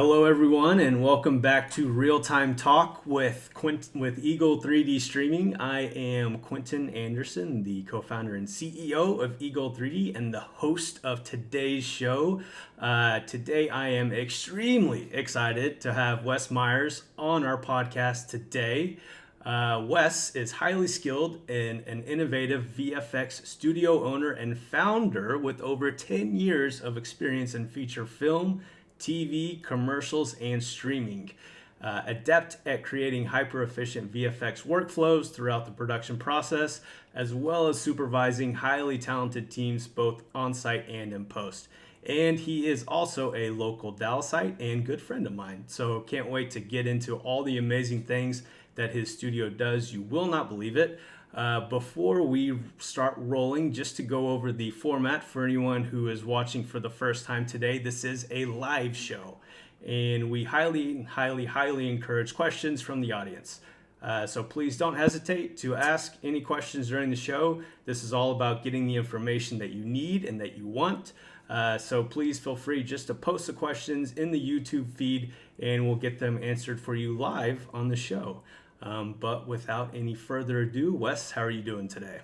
Hello, everyone, and welcome back to Real Time Talk with Eagle 3D Streaming. I am Quentin Anderson, the co-founder and CEO of Eagle 3D and the host of today's show. Today, I am extremely excited to have Wes Myers on our podcast today. Wes is highly skilled and an innovative VFX studio owner and founder with over 10 years of experience in feature film, TV, commercials, and streaming. Adept at creating hyper-efficient VFX workflows throughout the production process, as well as supervising highly talented teams both on-site and in post. And he is also a local Dallasite and good friend of mine. So can't wait to get into all the amazing things that his studio does. You will not believe it. Before we start rolling, just to go over the format for anyone who is watching for the first time today, this is a live show, and we highly encourage questions from the audience. So please don't hesitate to ask any questions during the show. This is all about getting the information that you need and that you want. So please feel free just to post the questions in the YouTube feed, and we'll get them answered for you live on the show. But without any further ado, Wes, how are you doing today?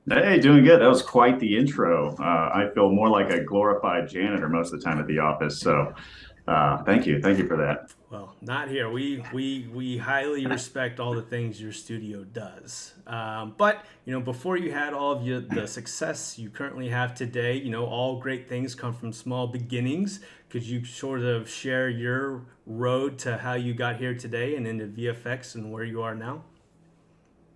Hey, doing good. That was quite the intro. I feel more like a glorified janitor most of the time at the office. So, thank you. Thank you for that. Well, not here. We highly respect all the things your studio does. But before you had all of the success you currently have today, all great things come from small beginnings. Could you sort of share your road to how you got here today and into VFX and where you are now?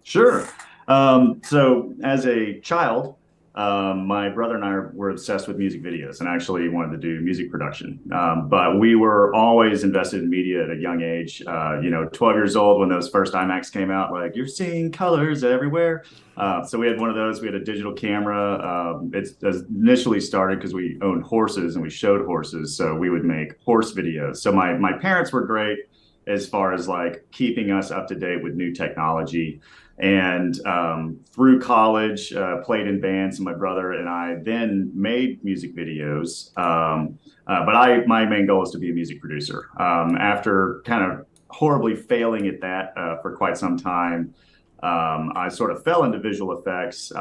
Sure. So as a child, my brother and I were obsessed with music videos and actually wanted to do music production. But we were always invested in media at a young age. 12 years old when those first IMAX came out, like you're seeing colors everywhere. So we had one of those. We had a digital camera. It initially started because we owned horses and we showed horses. So we would make horse videos. So my parents were great as far as like keeping us up to date with new technology. And through college, played in bands, and my brother and I then made music videos. But my main goal is to be a music producer. After kind of horribly failing at that for quite some time, I sort of fell into visual effects,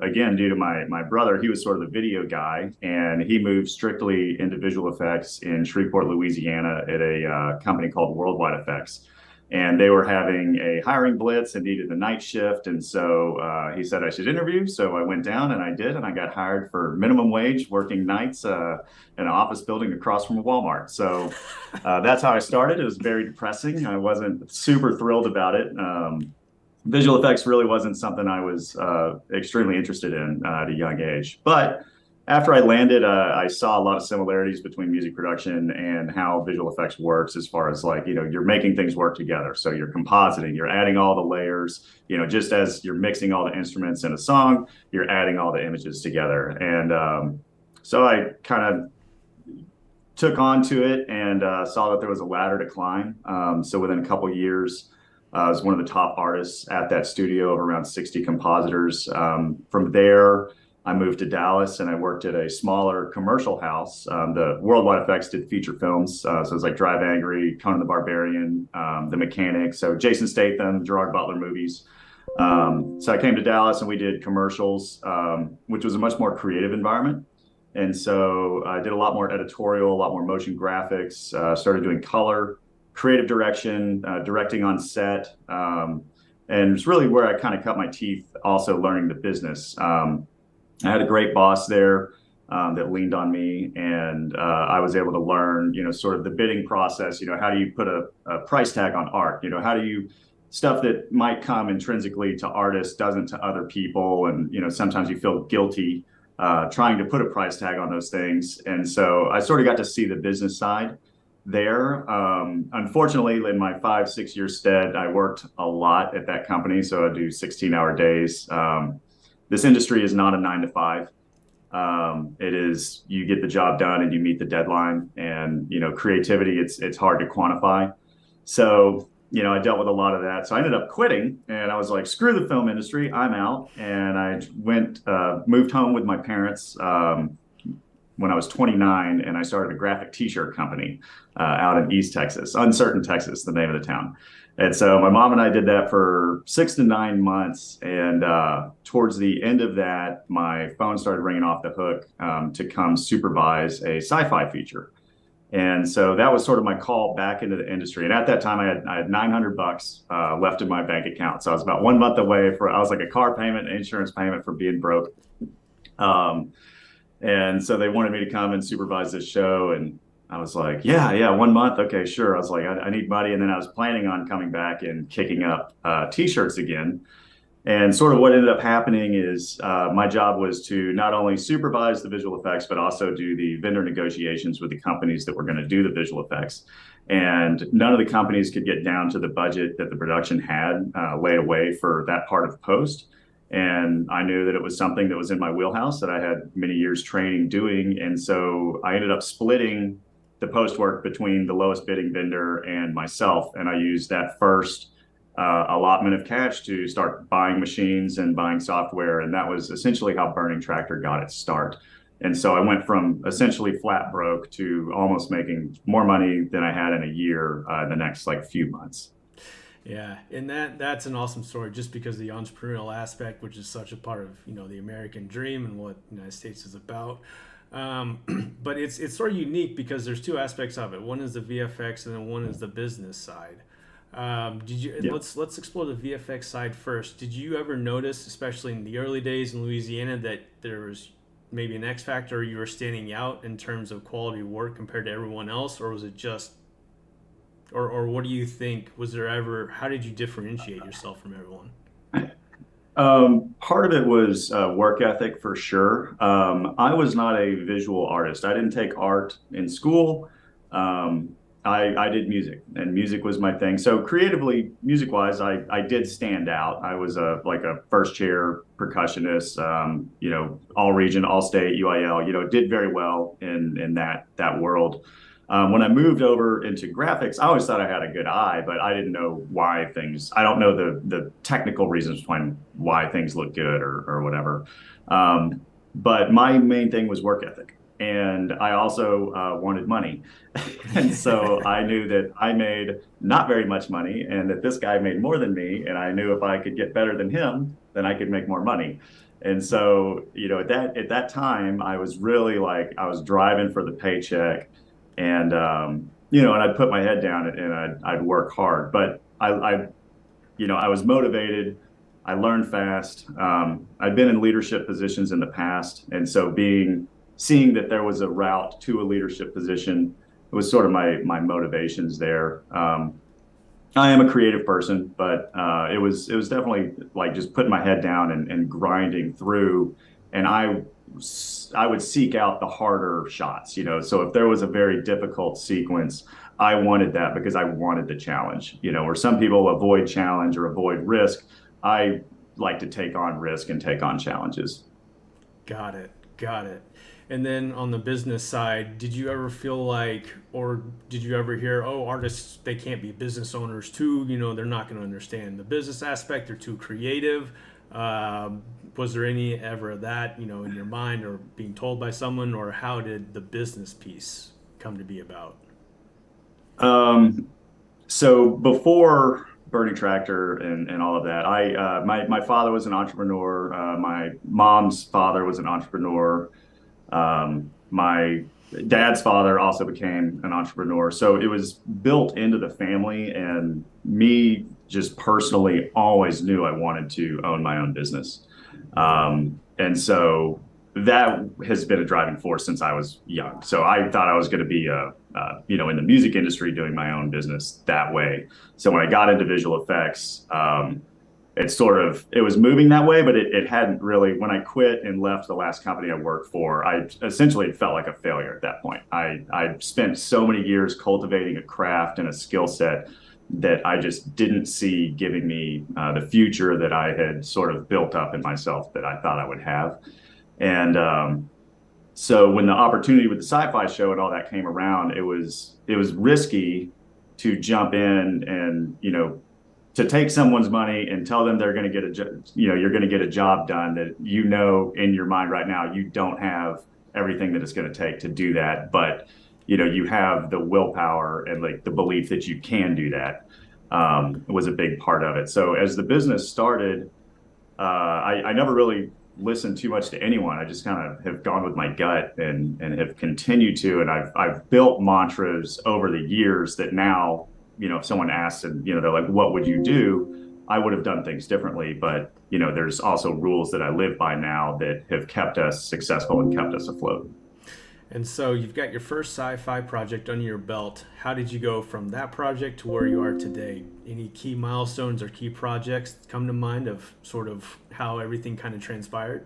again, due to my brother. He was sort of the video guy, and he moved strictly into visual effects in Shreveport, Louisiana at a company called Worldwide Effects. And they were having a hiring blitz and needed a night shift. And so he said I should interview. So I went down and I did. And I got hired for minimum wage working nights in an office building across from a Walmart. So that's how I started. It was very depressing. I wasn't super thrilled about it. Visual effects really wasn't something I was extremely interested in at a young age. But after I landed, I saw a lot of similarities between music production and how visual effects works as far as like, you're making things work together. So you're compositing, you're adding all the layers, just as you're mixing all the instruments in a song, you're adding all the images together. And so I kind of took on to it and saw that there was a ladder to climb. So within a couple of years, I was one of the top artists at that studio of around 60 compositors. From there, I moved to Dallas and I worked at a smaller commercial house. The Worldwide Effects did feature films. So it was like Drive Angry, Conan the Barbarian, The Mechanic. So Jason Statham, Gerard Butler movies. So I came to Dallas and we did commercials, which was a much more creative environment. And so I did a lot more editorial, a lot more motion graphics, started doing color, creative direction, directing on set. And it's really where I kind of cut my teeth also learning the business. I had a great boss there that leaned on me, and I was able to learn, sort of the bidding process. How do you put a price tag on art? How do you stuff that might come intrinsically to artists doesn't to other people, and sometimes you feel guilty trying to put a price tag on those things. And so I sort of got to see the business side there. Unfortunately, in my 5-6 year stead, I worked a lot at that company, so I do 16-hour days. This industry is not a 9 to 5. It is, you get the job done and you meet the deadline, and, creativity, it's hard to quantify. So, I dealt with a lot of that. So I ended up quitting and I was like, screw the film industry, I'm out. And I moved home with my parents, when I was 29, and I started a graphic T-shirt company out in East Texas, Uncertain Texas, the name of the town. And so my mom and I did that for 6 to 9 months. And towards the end of that, my phone started ringing off the hook to come supervise a sci-fi feature. And so that was sort of my call back into the industry. And at that time, I had $900 left in my bank account. So I was about 1 month away I was like a car payment, insurance payment for being broke. And so they wanted me to come and supervise this show. And I was like, yeah, 1 month. Okay, sure. I was like, I need money. And then I was planning on coming back and kicking up T-shirts again. And sort of what ended up happening is my job was to not only supervise the visual effects, but also do the vendor negotiations with the companies that were going to do the visual effects. And none of the companies could get down to the budget that the production had laid away for that part of post. And I knew that it was something that was in my wheelhouse that I had many years training doing. And so I ended up splitting the post work between the lowest bidding vendor and myself. And I used that first allotment of cash to start buying machines and buying software. And that was essentially how Burning Tractor got its start. And so I went from essentially flat broke to almost making more money than I had in a year in the next few months. Yeah, and that's an awesome story just because of the entrepreneurial aspect, which is such a part of the American dream and what the United States is about. But it's sort of unique because there's two aspects of it. One is the VFX, and then one is the business side. Yeah. Let's explore the VFX side first. Did you ever notice, especially in the early days in Louisiana, that there was maybe an X factor, or you were standing out in terms of quality work compared to everyone else, or was it just, or what do you think? Was there ever? How did you differentiate yourself from everyone? Part of it was work ethic for sure. I was not a visual artist. I didn't take art in school. I did music, and music was my thing. So creatively, music-wise, I did stand out. I was a first chair percussionist, all region, all state, UIL. Did very well in that world. When I moved over into graphics, I always thought I had a good eye, but I didn't know why things. I don't know the technical reasons behind why things look good or whatever. But my main thing was work ethic. And I also wanted money. And so I knew that I made not very much money and that this guy made more than me. And I knew if I could get better than him, then I could make more money. And so, at that time, I was really I was driving for the paycheck, and and I'd put my head down and I'd work hard. But I was motivated. I learned fast. I'd been in leadership positions in the past, and so seeing that there was a route to a leadership position was sort of my motivations there. I am a creative person, but it was definitely just putting my head down and grinding through. And I would seek out the harder shots, So if there was a very difficult sequence, I wanted that because I wanted the challenge, Where some people avoid challenge or avoid risk, I like to take on risk and take on challenges. Got it. And then on the business side, did you ever feel or did you ever hear, artists, they can't be business owners too, they're not going to understand the business aspect, they're too creative. Was there any ever of that, in your mind or being told by someone, or how did the business piece come to be about? So before Burning Tractor and all of that, my father was an entrepreneur. My mom's father was an entrepreneur. My dad's father also became an entrepreneur. So it was built into the family, and me just personally always knew I wanted to own my own business. And so that has been a driving force since I was young. So I thought I was going to be in the music industry doing my own business that way. So when I got into visual effects, it was moving that way, but it hadn't really. When I quit and left the last company I worked for, I essentially felt like a failure at that point. I spent so many years cultivating a craft and a skill set that I just didn't see giving me the future that I had sort of built up in myself that I thought I would have. And so when the opportunity with the sci-fi show and all that came around, it was risky to jump in and to take someone's money and tell them they're going to get you're going to get a job done that in your mind right now you don't have everything that it's going to take to do that, but you have the willpower and like the belief that you can do that, was a big part of it. So as the business started, I never really listened too much to anyone. I just kind of have gone with my gut and have continued to. And I've built mantras over the years that now, if someone asks and, they're like, what would you do? I would have done things differently. But, there's also rules that I live by now that have kept us successful and kept us afloat. And so you've got your first sci-fi project under your belt. How did you go from that project to where you are today? Any key milestones or key projects come to mind of sort of how everything kind of transpired?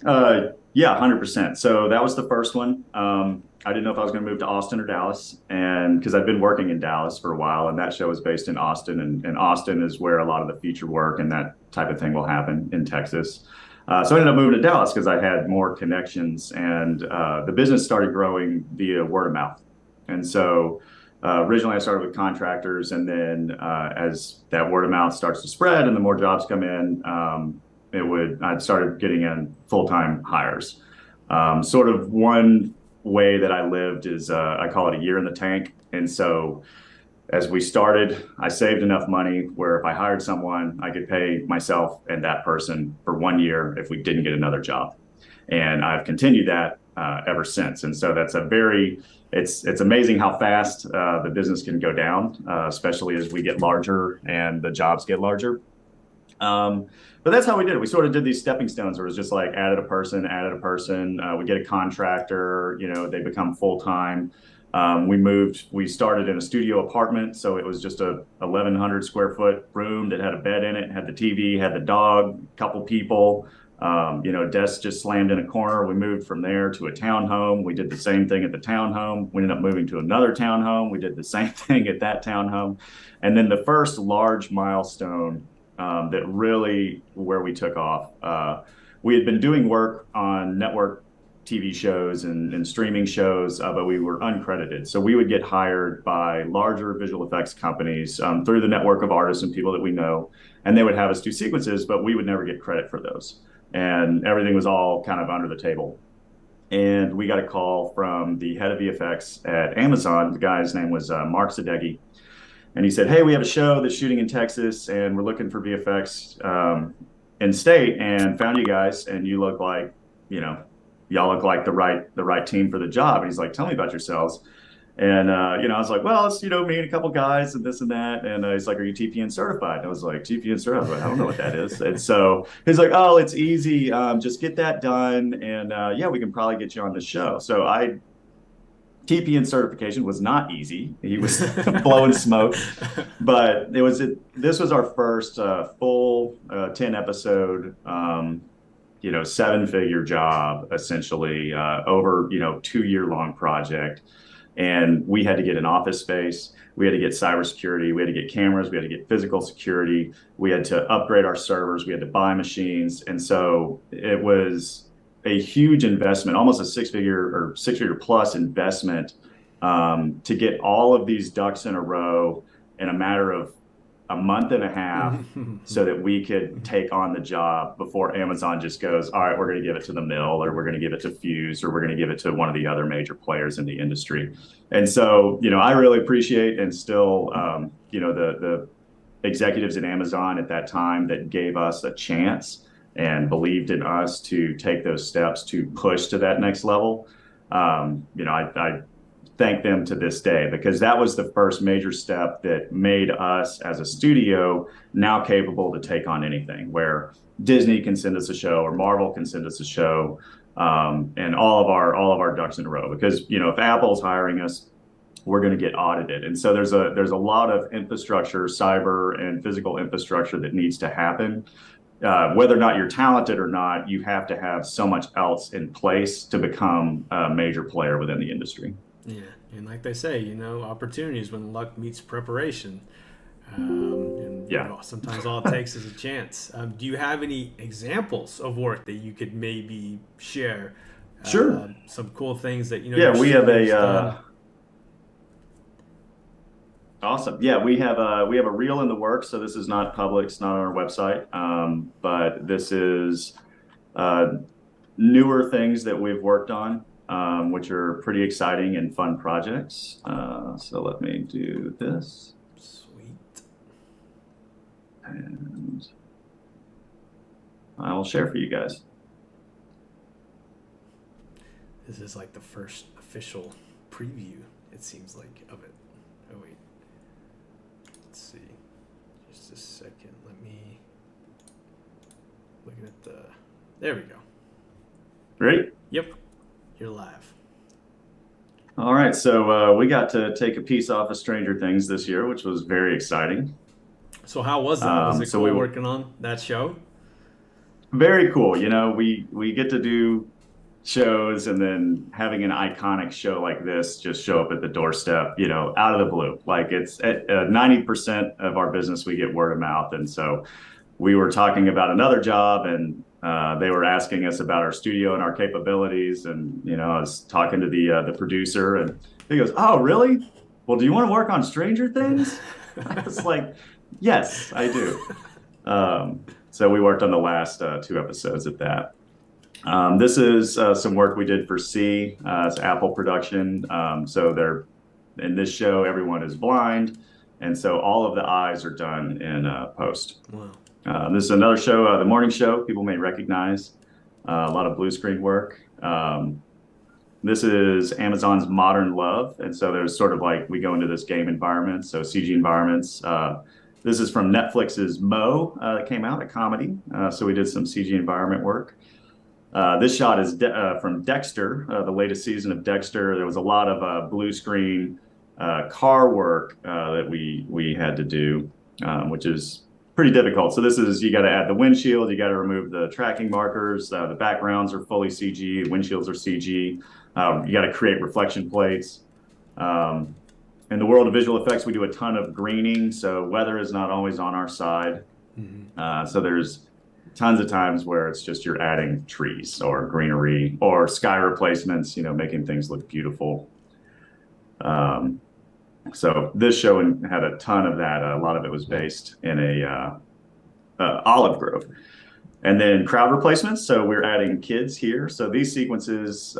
Yeah, 100%. So that was the first one. I didn't know if I was going to move to Austin or Dallas, and because I've been working in Dallas for a while, and that show is based in Austin, and Austin is where a lot of the feature work and that type of thing will happen in Texas. So I ended up moving to Dallas because I had more connections, and the business started growing via word of mouth. And so originally I started with contractors, and then as that word of mouth starts to spread and the more jobs come in, I'd started getting in full-time hires. Sort of one way that I lived is I call it a year in the tank. And so as we started, I saved enough money where if I hired someone, I could pay myself and that person for 1 year if we didn't get another job. And I've continued that ever since. And so that's it's amazing how fast the business can go down, especially as we get larger and the jobs get larger. But that's how we did it. We sort of did these stepping stones where it was just like added a person, we get a contractor, they become full-time. We started in a studio apartment. So it was just a 1,100 square foot room that had a bed in it, had the TV, had the dog, a couple people, desk just slammed in a corner. We moved from there to a townhome. We did the same thing at the townhome. We ended up moving to another townhome. We did the same thing at that townhome. And then the first large milestone that really where we took off, we had been doing work on network TV shows and streaming shows, but we were uncredited. So we would get hired by larger visual effects companies through the network of artists and people that we know, and they would have us do sequences, but we would never get credit for those. And everything was all kind of under the table. And we got a call from the head of VFX at Amazon. The guy's name was Mark Sadeghi. And he said, hey, we have a show that's shooting in Texas, and we're looking for VFX in state, and found you guys, and you look like, y'all look like the right team for the job. And he's like, tell me about yourselves. And, I was like, well, it's, me and a couple guys and this and that. And he's like, are you TPN certified? And I was like, TPN certified? I don't know what that is. And so he's like, oh, it's easy. Just get that done. And yeah, we can probably get you on the show. So TPN certification was not easy. He was blowing smoke, but this was our first full 10 episode, 7-figure job, essentially, over, 2-year long project. And we had to get an office space. We had to get cybersecurity. We had to get cameras. We had to get physical security. We had to upgrade our servers. We had to buy machines. And so it was a huge investment, almost a six-figure plus investment, to get all of these ducks in a row in a matter of a month and a half so that we could take on the job before Amazon just goes, all right, we're going to give it to the mill, or we're going to give it to Fuse, or we're going to give it to one of the other major players in the industry. And so, I really appreciate and still, the executives at Amazon at that time that gave us a chance and believed in us to take those steps to push to that next level. I thank them to this day, because that was the first major step that made us as a studio now capable to take on anything, where Disney can send us a show or Marvel can send us a show, and all of our ducks in a row. Because if Apple's hiring us, we're going to get audited. And so there's a lot of infrastructure, cyber and physical infrastructure that needs to happen. Whether or not you're talented or not, you have to have so much else in place to become a major player within the industry. Yeah, and like they say, opportunities when luck meets preparation. Sometimes all it takes is a chance. Do you have any examples of work that you could maybe share? Sure. Some cool things that we have a. Awesome. Yeah, we have a reel in the works. So this is not public. It's not on our website. But this is newer things that we've worked on, which are pretty exciting and fun projects. So let me do this. Sweet. And I will share for you guys. This is like the first official preview, it seems like, of it. Oh, wait. Let's see. Just a second. Let me look at the... There we go. Ready? Yep. You're live. All right. So we got to take a piece off of Stranger Things this year, which was very exciting. So how was that? Was it So cool we were working on that show? very cool. You know, we get to do shows, and then having an iconic show like this just show up at the doorstep, you know, out of the blue. Like it's at 90% of our business, we get word of mouth. And so we were talking about another job, and they were asking us about our studio and our capabilities. And, you know, I was talking to the producer, and he goes, "Oh, really? Well, do you want to work on Stranger Things?" I was like, "Yes, I do." So we worked on the last 2 episodes of that. This is some work we did for C. It's Apple production. So they're in this show, everyone is blind, and so all of the eyes are done in post. Wow. This is another show, the morning show. People may recognize a lot of blue screen work. This is Amazon's Modern Love, and so there's sort of like we go into this game environment, so CG environments. This is from Netflix's Mo that came out, a comedy. So we did some CG environment work. This shot is from Dexter, the latest season of Dexter. There was a lot of blue screen car work that we had to do, which is pretty difficult. So this is, you got to add the windshield, you got to remove the tracking markers, the backgrounds are fully CG, windshields are CG. You got to create reflection plates. In the world of visual effects, we do a ton of greening, so weather is not always on our side. Mm-hmm. So there's tons of times where it's just you're adding trees or greenery or sky replacements, you know, making things look beautiful. So this show had a ton of that. A lot of it was based in a olive grove. And then crowd replacements. So we're adding kids here. So these sequences,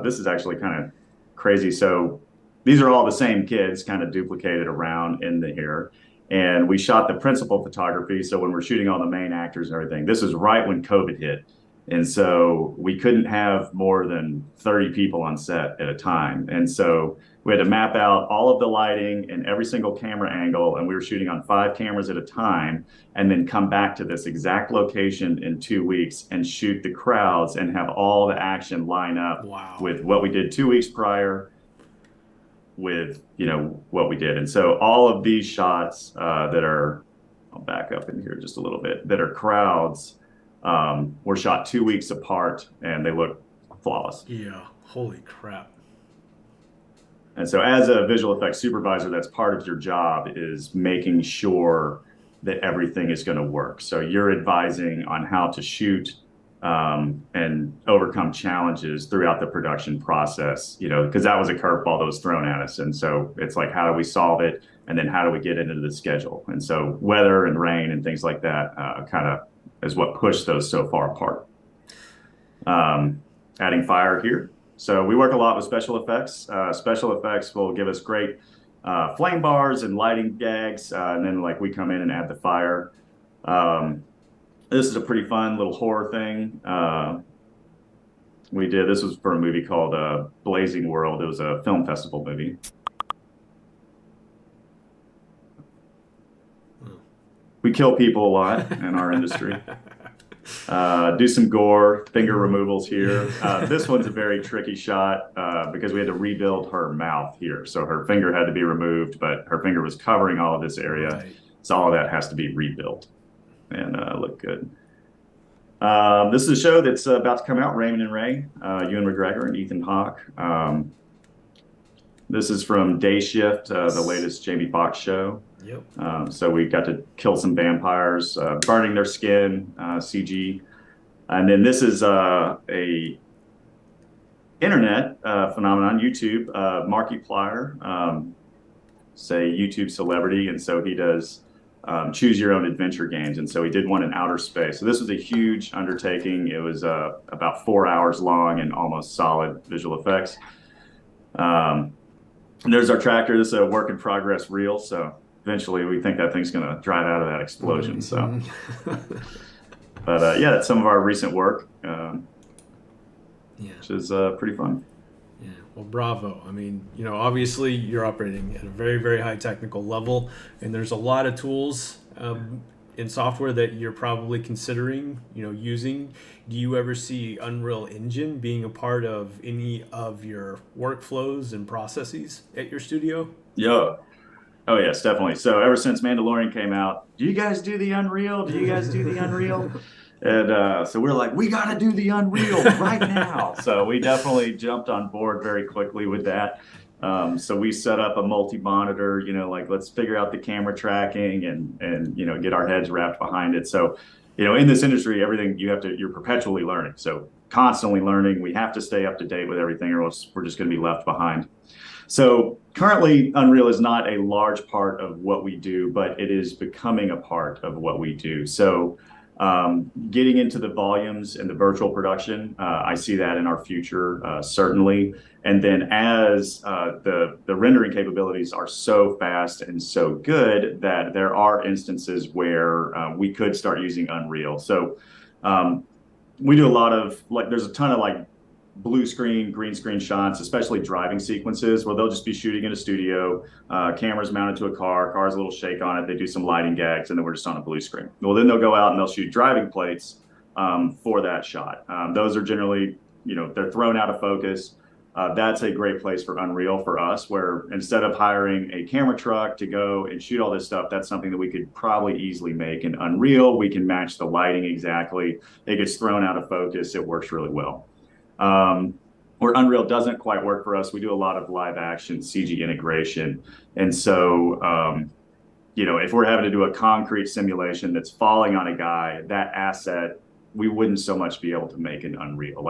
this is actually kind of crazy. So these are all the same kids kind of duplicated around in the here. And we shot the principal photography. So when we're shooting all the main actors and everything, this is right when COVID hit. And so we couldn't have more than 30 people on set at a time. And so we had to map out all of the lighting and every single camera angle. And we were shooting on 5 cameras at a time, and then come back to this exact location in 2 weeks and shoot the crowds and have all the action line up. Wow. With what we did 2 weeks prior with, you know, what we did. And so all of these shots that are, I'll back up in here just a little bit, that are crowds, were shot 2 weeks apart, and they look flawless. Yeah, holy crap. And so as a visual effects supervisor, that's part of your job, is making sure that everything is going to work. So you're advising on how to shoot and overcome challenges throughout the production process, you know, because that was a curveball that was thrown at us. And so it's like, how do we solve it? And then how do we get into the schedule? And so weather and rain and things like that kind of is what pushed those so far apart. Adding fire here. So we work a lot with special effects. Special effects will give us great flame bars and lighting gags. And then like we come in and add the fire. This is a pretty fun little horror thing. This was for a movie called Blazing World. It was a film festival movie. We kill people a lot in our industry. Do some gore, finger removals here. This one's a very tricky shot because we had to rebuild her mouth here. So her finger had to be removed, but her finger was covering all of this area. Right. So all of that has to be rebuilt and look good. This is a show that's about to come out, Raymond and Ray, Ewan McGregor and Ethan Hawke. This is from Day Shift, the latest Jamie Foxx show. Yep. So we got to kill some vampires, burning their skin, CG. And then this is a internet phenomenon, YouTube, Markiplier, say YouTube celebrity. And so he does choose your own adventure games. And so we did one in outer space. So this was a huge undertaking. It was about 4 hours long and almost solid visual effects. And there's our tractor. This is a work in progress reel. So eventually we think that thing's going to drive out of that explosion. So, but yeah, that's some of our recent work, which is pretty fun. Yeah, well, bravo. I mean, obviously you're operating at a very, very high technical level, and there's a lot of tools in software that you're probably considering, using. Do you ever see Unreal Engine being a part of any of your workflows and processes at your studio? Yeah. Oh, yes, definitely. So ever since Mandalorian came out, do you guys do the Unreal? Do you guys do the Unreal? And so we're like, we got to do the Unreal right now. So we definitely jumped on board very quickly with that. So we set up a multi-monitor, like let's figure out the camera tracking and get our heads wrapped behind it. So, in this industry, everything you're perpetually learning. So constantly learning. We have to stay up to date with everything, or else we're just going to be left behind. So currently, Unreal is not a large part of what we do, but it is becoming a part of what we do. So getting into the volumes and the virtual production, I see that in our future, certainly. And then as the rendering capabilities are so fast and so good that there are instances where we could start using Unreal. So we do a lot of, there's a ton of blue screen, green screen shots, especially driving sequences where they'll just be shooting in a studio, cameras mounted to a car's a little shake on it, they do some lighting gags, and then we're just on a blue screen. Well, then they'll go out and they'll shoot driving plates for that shot. Those are generally, they're thrown out of focus. That's a great place for Unreal for us, where instead of hiring a camera truck to go and shoot all this stuff, that's something that we could probably easily make in Unreal. We can match the lighting exactly. It gets thrown out of focus. It works really well. Where Unreal doesn't quite work for us, we do a lot of live action CG integration. And so, if we're having to do a concrete simulation that's falling on a guy, that asset, we wouldn't so much be able to make in Unreal.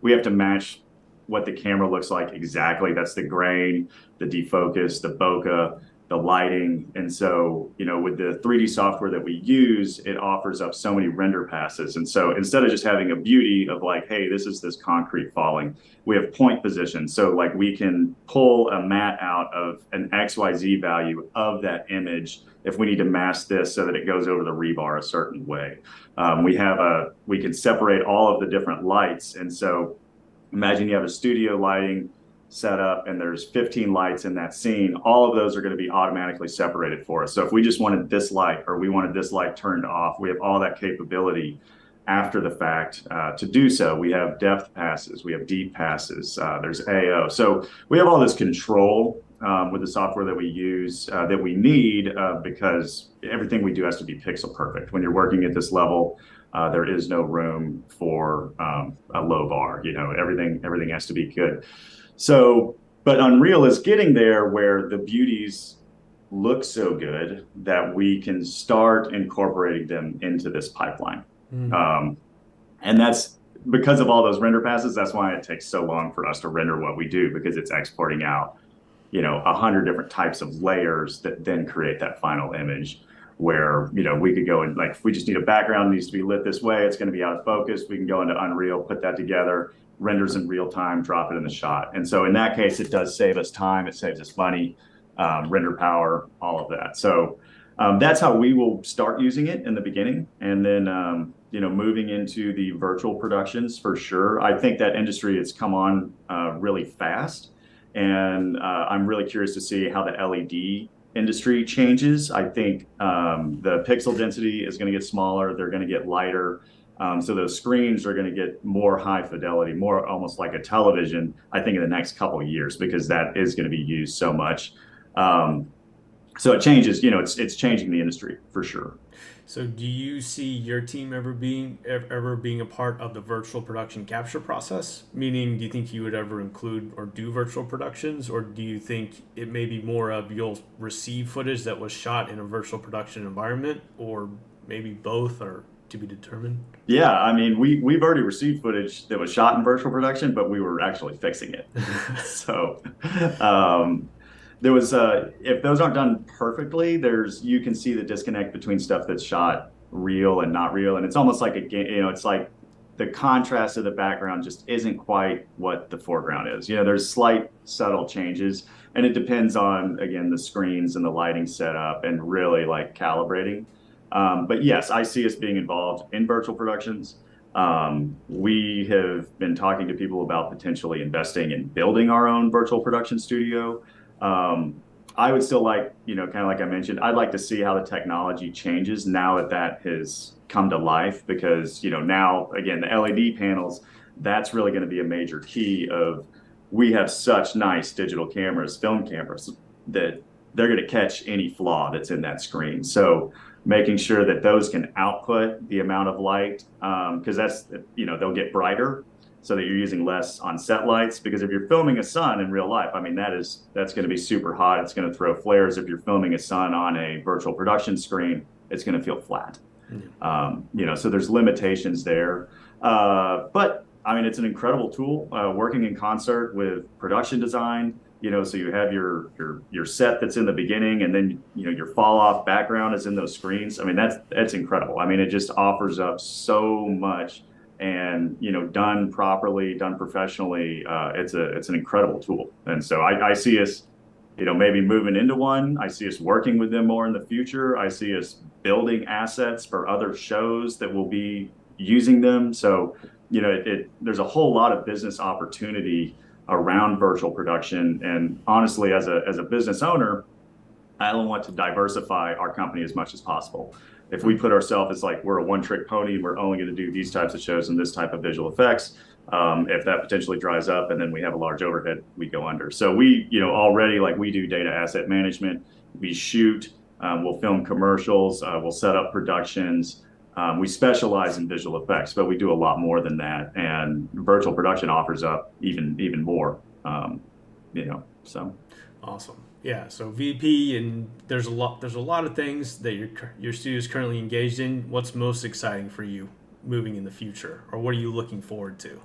We have to match what the camera looks like exactly. That's the grain, the defocus, the bokeh, the lighting. And so, with the 3D software that we use, it offers up so many render passes. And so instead of just having a beauty of hey, this is this concrete falling, we have point position. So we can pull a matte out of an XYZ value of that image if we need to mask this so that it goes over the rebar a certain way. We can separate all of the different lights. And so imagine you have a studio lighting set up and there's 15 lights in that scene. All of those are going to be automatically separated for us. So if we just wanted this light or we wanted this light turned off, we have all that capability after the fact to do so. We have depth passes, we have deep passes, there's AO. So we have all this control with the software that we use that we need because everything we do has to be pixel perfect. When you're working at this level, there is no room for a low bar. Everything has to be good. So, but Unreal is getting there where the beauties look so good that we can start incorporating them into this pipeline. And that's because of all those render passes. That's why it takes so long for us to render what we do, because it's exporting out, 100 different types of layers that then create that final image where, we could go and if we just need a background that needs to be lit this way, it's going to be out of focus. We can go into Unreal, put that together, renders in real time, drop it in the shot. And so in that case, it does save us time, it saves us money, render power, all of that. So that's how we will start using it in the beginning. And then, moving into the virtual productions for sure. I think that industry has come on really fast. And I'm really curious to see how the LED industry changes. I think the pixel density is going to get smaller. They're going to get lighter. So those screens are going to get more high fidelity, more almost like a television, I think, in the next couple of years, because that is going to be used so much. So it changes, it's changing the industry for sure. So do you see your team ever being a part of the virtual production capture process? Meaning, do you think you would ever include or do virtual productions, or do you think it may be more of you'll receive footage that was shot in a virtual production environment, or maybe both, or to be determined? Yeah, I mean, we've already received footage that was shot in virtual production, but we were actually fixing it. So there was if those aren't done perfectly, you can see the disconnect between stuff that's shot real and not real, and it's almost like a game. It's like the contrast of the background just isn't quite what the foreground is. There's slight subtle changes, and it depends on, again, the screens and the lighting setup and really like calibrating. But yes, I see us being involved in virtual productions. We have been talking to people about potentially investing in building our own virtual production studio. I would still like, kind of like I mentioned, I'd like to see how the technology changes now that that has come to life, because, now, again, the LED panels, that's really going to be a major key of, we have such nice digital cameras, film cameras, that they're going to catch any flaw that's in that screen. So making sure that those can output the amount of light, because that's, they'll get brighter, so that you're using less on set lights. Because if you're filming a sun in real life, I mean, that's going to be super hot. It's going to throw flares. If you're filming a sun on a virtual production screen, it's going to feel flat. So there's limitations there. But I mean, it's an incredible tool, working in concert with production design. So you have your set that's in the beginning, and then your fall off background is in those screens. I mean, that's incredible. I mean, it just offers up so much, and done properly, done professionally, it's an incredible tool. And so I see us, maybe moving into one. I see us working with them more in the future. I see us building assets for other shows that will be using them. So there's a whole lot of business opportunity around virtual production. And honestly, as a business owner, I want to diversify our company as much as possible. If we put ourselves as like we're a one-trick pony, we're only going to do these types of shows and this type of visual effects, if that potentially dries up and then we have a large overhead, we go under. So we, already, like, we do data asset management, we shoot, we'll film commercials, we'll set up productions. We specialize in visual effects, but we do a lot more than that. And virtual production offers up even more, so. Awesome. Yeah. So VP, and there's a lot of things that your studio is currently engaged in. What's most exciting for you moving in the future, or what are you looking forward to?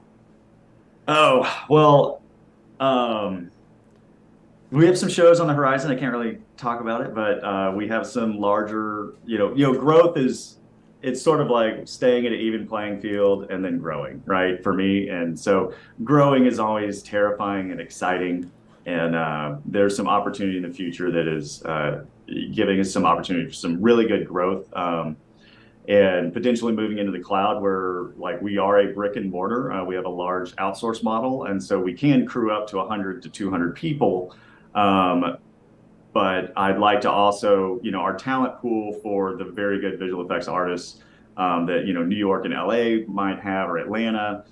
Oh, well, we have some shows on the horizon. I can't really talk about it, but we have some larger, growth it's sort of like staying at an even playing field and then growing, right? For me. And so growing is always terrifying and exciting. And there's some opportunity in the future that is giving us some opportunity for some really good growth, and potentially moving into the cloud, where, like, we are a brick and mortar. We have a large outsource model, and so we can crew up to 100 to 200 people. But I'd like to also, our talent pool for the very good visual effects artists, that, New York and LA might have, or Atlanta.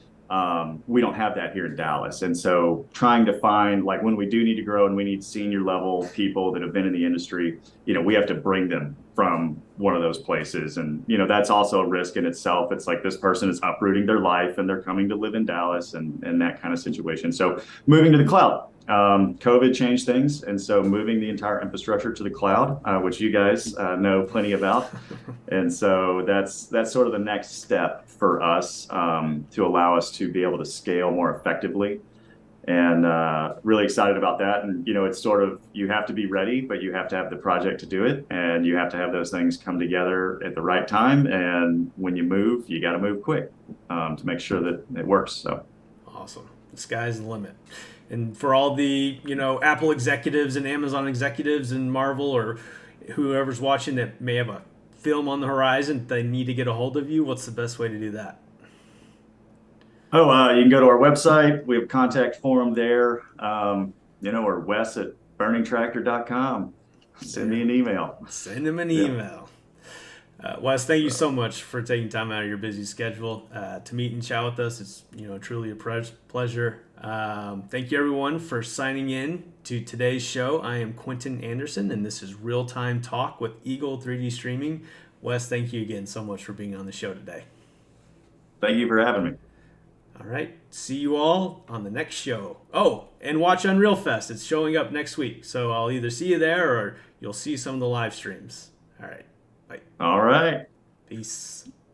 We don't have that here in Dallas. And so trying to find, like, when we do need to grow and we need senior level people that have been in the industry, we have to bring them from one of those places. And, that's also a risk in itself. It's like this person is uprooting their life and they're coming to live in Dallas, and that kind of situation. So moving to the cloud. COVID changed things, and so moving the entire infrastructure to the cloud, which you guys know plenty about, and so that's sort of the next step for us, to allow us to be able to scale more effectively, and really excited about that. And it's sort of, you have to be ready, but you have to have the project to do it, and you have to have those things come together at the right time. And when you move, you got to move quick, to make sure that it works. So awesome. The sky's the limit. And for all the, Apple executives and Amazon executives and Marvel or whoever's watching that may have a film on the horizon, they need to get a hold of you, what's the best way to do that? Oh, you can go to our website. We have a contact form there, or wes@burningtractor.com. Send me an email. Send him an email. Wes, thank you so much for taking time out of your busy schedule to meet and chat with us. It's truly a pleasure. Thank you everyone for signing in to today's show. I am Quentin Anderson, and this is Real Time Talk with Eagle 3D Streaming. Wes, thank you again so much for being on the show today. Thank you for having me. All right. See you all on the next show. Oh, and watch Unreal Fest. It's showing up next week. So I'll either see you there or you'll see some of the live streams. All right. Bye. All right. Peace.